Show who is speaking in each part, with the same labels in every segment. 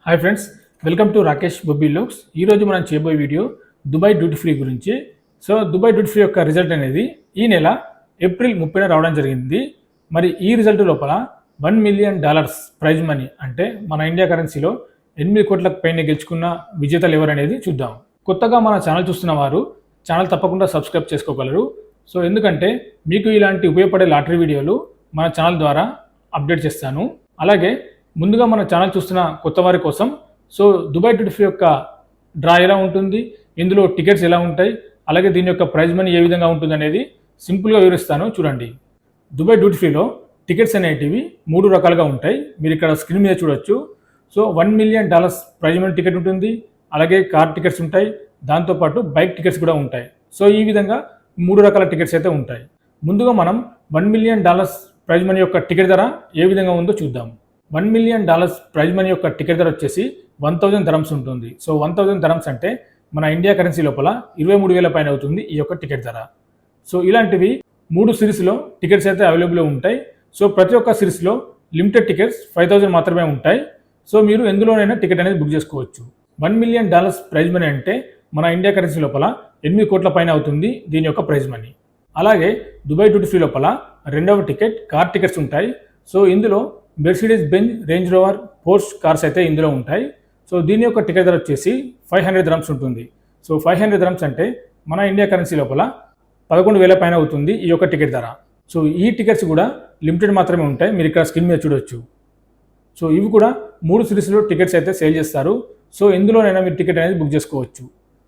Speaker 1: Hi friends, welcome to Rakesh Bobby looks. ఈరోజు మనం చేయబోయే వీడియో దుబాయ్ డ్యూటీ ఫ్రీ గురించి. సో దుబాయ్ డ్యూటీ ఫ్రీ యొక్క రిజల్ట్ అనేది ఈ నెల ఏప్రిల్ 30న రావడం జరిగింది. మరి ఈ రిజల్ట్ లోపల $1 మిలియన్ ప్రైజ్ మనీ, అంటే మన ఇండియా కరెన్సీలో 8 కోట్లకు పైన గెలుచుకున్న విజేతలు ఎవరనేది చూద్దాం. కొత్తగా మన ఛానల్ చూస్తున్న వారు ఛానల్ తప్పకుండా సబ్స్క్రైబ్ చేసుకోగలరు. సో ఎందుకంటే మీకు ఇలాంటి ఉపయోగపడే లాటరీ వీడియోలు మన ఛానల్ ద్వారా అప్డేట్ చేస్తాను. అలాగే ముందుగా మన ఛానల్ చూస్తున్న కొత్త వారి కోసం, సో దుబాయ్ డ్యూటీ ఫ్రీ యొక్క డ్రా ఎలా ఉంటుంది, ఇందులో టికెట్స్ ఎలా ఉంటాయి, అలాగే దీని యొక్క ప్రైజ్ మనీ ఏ విధంగా ఉంటుంది అనేది సింపుల్గా వివరిస్తాను, చూడండి. దుబాయ్ డ్యూటీ ఫ్రీలో టికెట్స్ అనేటివి 3 రకాలుగా ఉంటాయి. మీరు ఇక్కడ స్క్రీన్ మీద చూడొచ్చు. So $1 million prize money ticket ఉంటుంది, అలాగే కార్ టికెట్స్ ఉంటాయి, దాంతోపాటు బైక్ టికెట్స్ కూడా ఉంటాయి. సో ఈ విధంగా 3 రకాల టికెట్స్ అయితే ఉంటాయి. ముందుగా మనం $1 మిలియన్ ప్రైజ్ మనీ యొక్క టికెట్ ధర ఏ విధంగా ఉందో చూద్దాం. $1 మిలియన్ ప్రైజ్ మనీ యొక్క టికెట్ ధర వచ్చేసి 1000 dirhams ఉంటుంది. సో 1000 dirhams అంటే మన ఇండియా కరెన్సీ లోపల 23,000 పైన అవుతుంది ఈ యొక్క టికెట్ ధర. సో ఇలాంటివి 3 సిరీస్లో టికెట్స్ అయితే అవైలబుల్ ఉంటాయి. సో ప్రతి ఒక్క సిరీస్లో లిమిటెడ్ టికెట్స్ 5,000 మాత్రమే ఉంటాయి. సో మీరు ఎందులోనైనా టికెట్ అనేది బుక్ చేసుకోవచ్చు. $1 మిలియన్ ప్రైజ్ మనీ అంటే మన ఇండియా కరెన్సీ లోపల 8 కోట్ల పైన అవుతుంది దీని యొక్క ప్రైజ్ మనీ. అలాగే దుబాయ్ డ్యూటీ ఫ్రీ లోపల రెండవ టికెట్ కార్ టికెట్స్ ఉంటాయి. సో ఇందులో Mercedes Benz, range rover, Porsche cars అయితే ఇందులో ఉంటాయి. సో దీని యొక్క టికెట్ ధర వచ్చేసి 500 dirhams ఉంటుంది. సో 500 dirhams అంటే మన ఇండియా కరెన్సీ లోపల 11,000 పైన అవుతుంది ఈ యొక్క టికెట్ ధర. సో ఈ టికెట్స్ కూడా లిమిటెడ్ మాత్రమే ఉంటాయి, మీరు ఇక్కడ స్క్రీన్ మీద చూడొచ్చు. సో ఇవి కూడా 3 సిరీస్లో టికెట్స్ అయితే సేల్ చేస్తారు. సో ఇందులోనైనా మీరు టికెట్ అనేది బుక్ చేసుకోవచ్చు.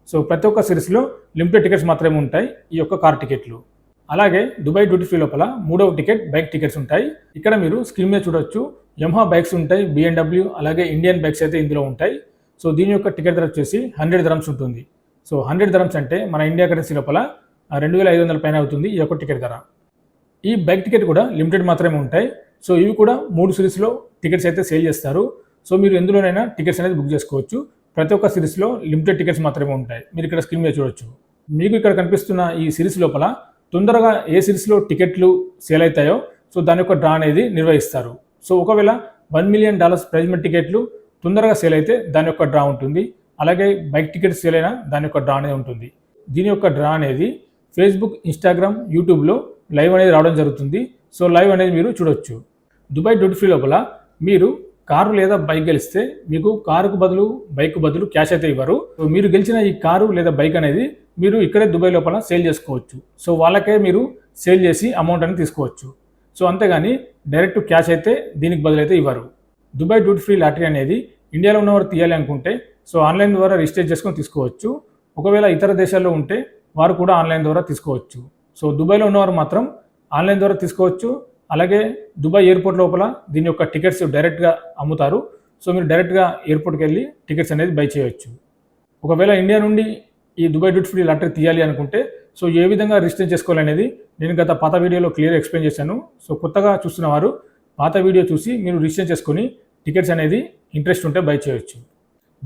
Speaker 1: సో ప్రతి ఒక్క సిరీస్లో లిమిటెడ్ టికెట్స్ మాత్రమే ఉంటాయి ఈ యొక్క కార్ టికెట్లు. అలాగే దుబాయ్ డ్యూటీ ఫ్రీ లోపల 3వ టికెట్ బైక్ టికెట్స్ ఉంటాయి. ఇక్కడ మీరు స్క్రీన్ మీద చూడొచ్చు. యమహా బైక్స్ ఉంటాయి, BMW, అలాగే ఇండియన్ బైక్స్ అయితే ఇందులో ఉంటాయి. సో దీని యొక్క టికెట్ ధర వచ్చేసి 100 dirhams ఉంటుంది. సో 100 dirhams అంటే మన ఇండియా కరెన్సీ లోపల 2,500 పైన అవుతుంది ఈ యొక్క టికెట్ ధర. ఈ బైక్ టికెట్ కూడా లిమిటెడ్ మాత్రమే ఉంటాయి. సో ఇవి కూడా 3 సిరీస్లో టికెట్స్ అయితే సేల్ చేస్తారు. సో మీరు ఎందులోనైనా టికెట్స్ అనేది బుక్ చేసుకోవచ్చు. ప్రతి ఒక్క సిరీస్లో లిమిటెడ్ టికెట్స్ మాత్రమే ఉంటాయి, మీరు ఇక్కడ స్క్రీన్ మీద చూడొచ్చు. మీకు ఇక్కడ కనిపిస్తున్న ఈ సిరీస్ లోపల తొందరగా ఏ సిరీస్లో టికెట్లు సేల్ అవుతాయో సో దాని యొక్క డ్రా అనేది నిర్వహిస్తారు. సో ఒకవేళ $1 మిలియన్ ప్రైజ్ మనీ టికెట్లు తొందరగా సేల్ అయితే దాని యొక్క డ్రా ఉంటుంది. అలాగే బైక్ టికెట్స్ సేల్ అయినా దాని యొక్క డ్రా అనేది ఉంటుంది. దీని యొక్క డ్రా అనేది ఫేస్బుక్, ఇన్స్టాగ్రామ్, యూట్యూబ్లో లైవ్ అనేది రావడం జరుగుతుంది. సో లైవ్ అనేది మీరు చూడొచ్చు. దుబాయ్ డ్యూటీ ఫ్రీ లోపల మీరు కారు లేదా బైక్ గెలిస్తే మీకు కారుకు బదులు, బైక్ బదులు క్యాష్ అయితే ఇవ్వరు. సో మీరు గెలిచిన ఈ కారు లేదా బైక్ అనేది మీరు ఇక్కడే దుబాయ్ లోపల సేల్ చేసుకోవచ్చు. సో వాళ్ళకే మీరు సేల్ చేసి అమౌంట్ అనేది తీసుకోవచ్చు. సో అంతేగాని డైరెక్ట్ క్యాష్ అయితే దీనికి బదులైతే ఇవ్వరు. దుబాయ్ డ్యూటీ ఫ్రీ లాటరీ అనేది ఇండియాలో ఉన్నవారు తీయాలి అనుకుంటే సో ఆన్లైన్ ద్వారా రిజిస్టర్ చేసుకొని తీసుకోవచ్చు. ఒకవేళ ఇతర దేశాల్లో ఉంటే వారు కూడా ఆన్లైన్ ద్వారా తీసుకోవచ్చు. సో దుబాయ్లో ఉన్నవారు మాత్రం ఆన్లైన్ ద్వారా తీసుకోవచ్చు. అలాగే దుబాయ్ ఎయిర్పోర్ట్ లోపల దీని యొక్క టికెట్స్ డైరెక్ట్గా అమ్ముతారు. సో మీరు డైరెక్ట్గా ఎయిర్పోర్ట్కి వెళ్ళి టికెట్స్ అనేది బై చేయవచ్చు. ఒకవేళ ఇండియా నుండి ఈ దుబాయ్ డ్యూటీ ఫ్రీ లాటరీ తీయాలి అనుకుంటే సో ఏ విధంగా రిజిస్టర్ చేసుకోవాలనేది నేను గత పాత వీడియోలో క్లియర్ ఎక్స్ప్లెయిన్ చేశాను. సో కొత్తగా చూస్తున్న వారు పాత వీడియో చూసి మీరు రిజిస్టర్ చేసుకొని టికెట్స్ అనేది ఇంట్రెస్ట్ ఉంటే బై చేయవచ్చు.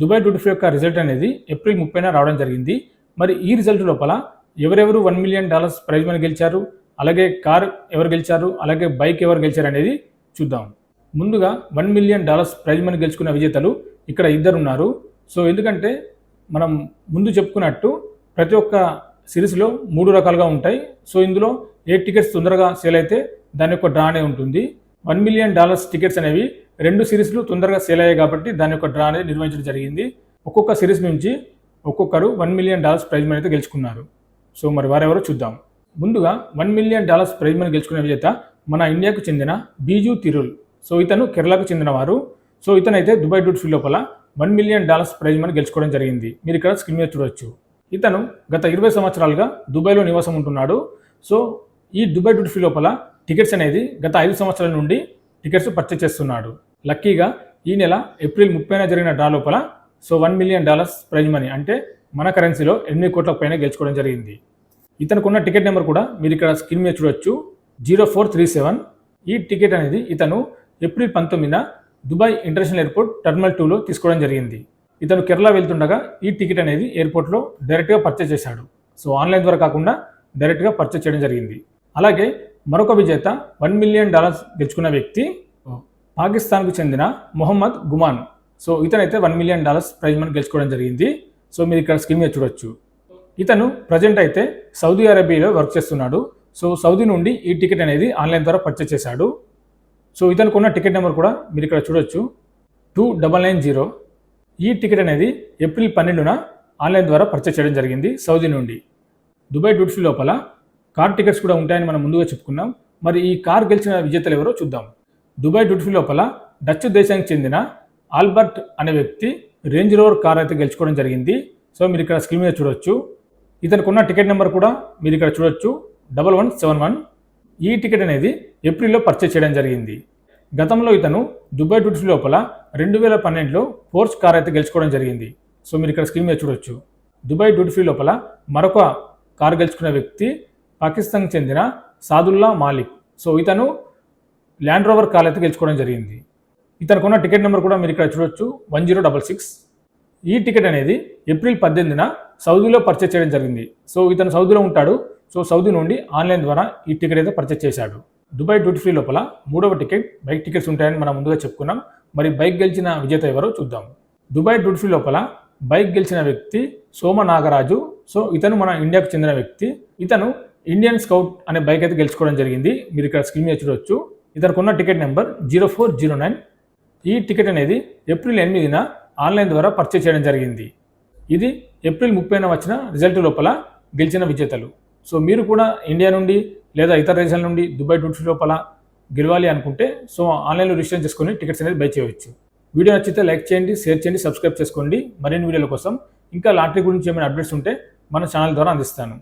Speaker 1: దుబాయ్ డ్యూటీ ఫ్రీ యొక్క రిజల్ట్ అనేది ఏప్రిల్ 30న రావడం జరిగింది. మరి ఈ రిజల్ట్ లోపల ఎవరెవరు $1 మిలియన్ ప్రైజ్ మనీ గెలిచారు, అలాగే కార్ ఎవరు గెలిచారు, అలాగే బైక్ ఎవరు గెలిచారు అనేది చూద్దాం. ముందుగా $1 మిలియన్ ప్రైజ్ మనీ గెలుచుకున్న విజేతలు ఇక్కడ 2 ఉన్నారు. సో ఎందుకంటే మనం ముందు చెప్పుకున్నట్టు ప్రతి ఒక్క సిరీస్లో 3 రకాలుగా ఉంటాయి. సో ఇందులో ఏ టికెట్స్ తొందరగా సేల్ అయితే దాని యొక్క డ్రా అనేది ఉంటుంది. $1 మిలియన్ టికెట్స్ అనేవి 2 సిరీస్లు తొందరగా సేల్ అయ్యాయి కాబట్టి దాని యొక్క డ్రా అనేది నిర్వహించడం జరిగింది. ఒక్కొక్క సిరీస్ నుంచి ఒక్కొక్కరు $1 మిలియన్ ప్రైజ్ మనీ అయితే గెలుచుకున్నారు. సో మరి వారెవరో చూద్దాం. ముందుగా $1 మిలియన్ ప్రైజ్ మనీ గెలుచుకున్న విజేత మన ఇండియాకు చెందిన బీజు తిరుల్. సో ఇతను కేరళకు చెందినవారు. సో ఇతనైతే దుబాయ్ డ్యూటీ ఫ్రీ లోపల $1 మిలియన్ ప్రైజ్ మనీ గెలుచుకోవడం జరిగింది. మీరు ఇక్కడ స్క్రీన్ మీద చూడొచ్చు. ఇతను గత 20 సంవత్సరాలుగా దుబాయ్లో నివాసం ఉంటున్నాడు. సో ఈ దుబాయ్ డ్యూటీ ఫ్రీ లోపల టికెట్స్ అనేది గత 5 సంవత్సరాల నుండి టికెట్స్ పర్చేస్ చేస్తున్నాడు. లక్కీగా ఈ నెల ఏప్రిల్ 30న జరిగిన డ్రా లోపల సో $1 మిలియన్ ప్రైజ్ మనీ అంటే మన కరెన్సీలో 8 కోట్ల పైన గెలుచుకోవడం జరిగింది. ఇతనుకున్న టికెట్ నెంబర్ కూడా మీరు ఇక్కడ స్క్రీన్ మీద చూడొచ్చు, 0437. ఈ టికెట్ అనేది ఇతను ఏప్రిల్ 19న దుబాయ్ ఇంటర్నేషనల్ ఎయిర్పోర్ట్ టెర్మినల్ 2లో తీసుకోవడం జరిగింది. ఇతను కేరళ వెళ్తుండగా ఈ టికెట్ అనేది ఎయిర్పోర్ట్లో డైరెక్ట్గా పర్చేస్ చేశాడు. సో ఆన్లైన్ ద్వారా కాకుండా డైరెక్ట్గా పర్చేస్ చేయడం జరిగింది. అలాగే మరొక విజేత $1 మిలియన్ గెలుచుకున్న వ్యక్తి పాకిస్తాన్కు చెందిన మొహమ్మద్ గుమాన్. సో ఇతనైతే $1 మిలియన్ ప్రైజ్ మనీ గెలుచుకోవడం జరిగింది. సో మీరు ఇక్కడ స్క్రీన్ మీద చూడొచ్చు. ఇతను ప్రజెంట్ అయితే సౌదీ అరేబియాలో వర్క్ చేస్తున్నాడు. సో సౌదీ నుండి ఈ టికెట్ అనేది ఆన్లైన్ ద్వారా పర్చేస్ చేశాడు. సో ఇతనికి ఉన్న టికెట్ నెంబర్ కూడా మీరు ఇక్కడ చూడొచ్చు 2990. ఈ టికెట్ అనేది ఏప్రిల్ 12న ఆన్లైన్ ద్వారా పర్చేస్ చేయడం జరిగింది సౌదీ నుండి. దుబాయ్ డ్యూటీ ఫ్రీ లోపల కార్ టికెట్స్ కూడా ఉంటాయని మనం ముందుగా చెప్పుకున్నాం. మరి ఈ కార్ గెలిచిన విజేతలు ఎవరో చూద్దాం. దుబాయ్ డ్యూటీ ఫ్రీ లోపల డచ్ దేశానికి చెందిన ఆల్బర్ట్ అనే వ్యక్తి రేంజ్ రోవర్ కార్ అయితే గెలుచుకోవడం జరిగింది. సో మీరు ఇక్కడ స్క్రీన్ మీద చూడొచ్చు. ఇతనికి ఉన్న టికెట్ నెంబర్ కూడా మీరు ఇక్కడ చూడొచ్చు 1171. ఈ టికెట్ అనేది ఏప్రిల్లో పర్చేస్ చేయడం జరిగింది. గతంలో ఇతను దుబాయ్ డ్యూటీ ఫ్రీ లోపల 2012లో పోర్ష్ కార్ అయితే గెలుచుకోవడం జరిగింది. సో మీరు ఇక్కడ స్క్రీన్ మీద చూడొచ్చు. దుబాయ్ డ్యూటీ ఫ్రీ లోపల మరొక కార్ గెలుచుకున్న వ్యక్తి పాకిస్తాన్కి చెందిన సాదుల్లా మాలిక్. సో ఇతను ల్యాండ్ రోవర్ కార్ అయితే గెలుచుకోవడం జరిగింది. ఇతనికి ఉన్న టికెట్ నెంబర్ కూడా మీరు ఇక్కడ చూడొచ్చు 1066. ఈ టికెట్ అనేది ఏప్రిల్ 18న సౌదీలో పర్చేస్ చేయడం జరిగింది. సో ఇతను సౌదీలో ఉంటాడు. సో సౌదీ నుండి ఆన్లైన్ ద్వారా ఈ టికెట్ అయితే పర్చేస్ చేశాడు. దుబాయ్ డ్యూటీ ఫ్రీ లోపల మూడవ టికెట్ బైక్ టికెట్స్ ఉంటాయని మనం ముందుగా చెప్పుకున్నాం. మరి బైక్ గెలిచిన విజేత ఎవరో చూద్దాం. దుబాయ్ డ్యూటీ ఫ్రీ లోపల బైక్ గెలిచిన వ్యక్తి సోమ నాగరాజు. సో ఇతను మన ఇండియాకు చెందిన వ్యక్తి. ఇతను ఇండియన్ స్కౌట్ అనే బైక్ అయితే గెలుచుకోవడం జరిగింది. మీరు ఇక్కడ స్క్రీన్ మీద చూడొచ్చు. ఇతనికి ఉన్న టికెట్ నెంబర్ 0409. ఈ టికెట్ అనేది ఏప్రిల్ 8న ఆన్లైన్ ద్వారా పర్చేస్ చేయడం జరిగింది. ఇది ఏప్రిల్ 30న వచ్చిన రిజల్ట్ లోపల గెలిచిన విజేతలు. సో మీరు కూడా ఇండియా నుండి లేదా ఇతర దేశాల నుండి దుబాయ్ డ్యూటీ ఫ్రీ లోపల గెలవాలి అనుకుంటే సో ఆన్లైన్లో రిజిస్టర్ చేసుకొని టికెట్స్ అనేది బై చేయవచ్చు. వీడియో నచ్చితే లైక్ చేయండి, షేర్ చేయండి, సబ్స్క్రైబ్ చేసుకోండి. మరిన్ని వీడియోల కోసం ఇంకా లాటరీ గురించి ఏమైనా అప్డేట్స్ ఉంటే మన ఛానల్ ద్వారా అందిస్తాను.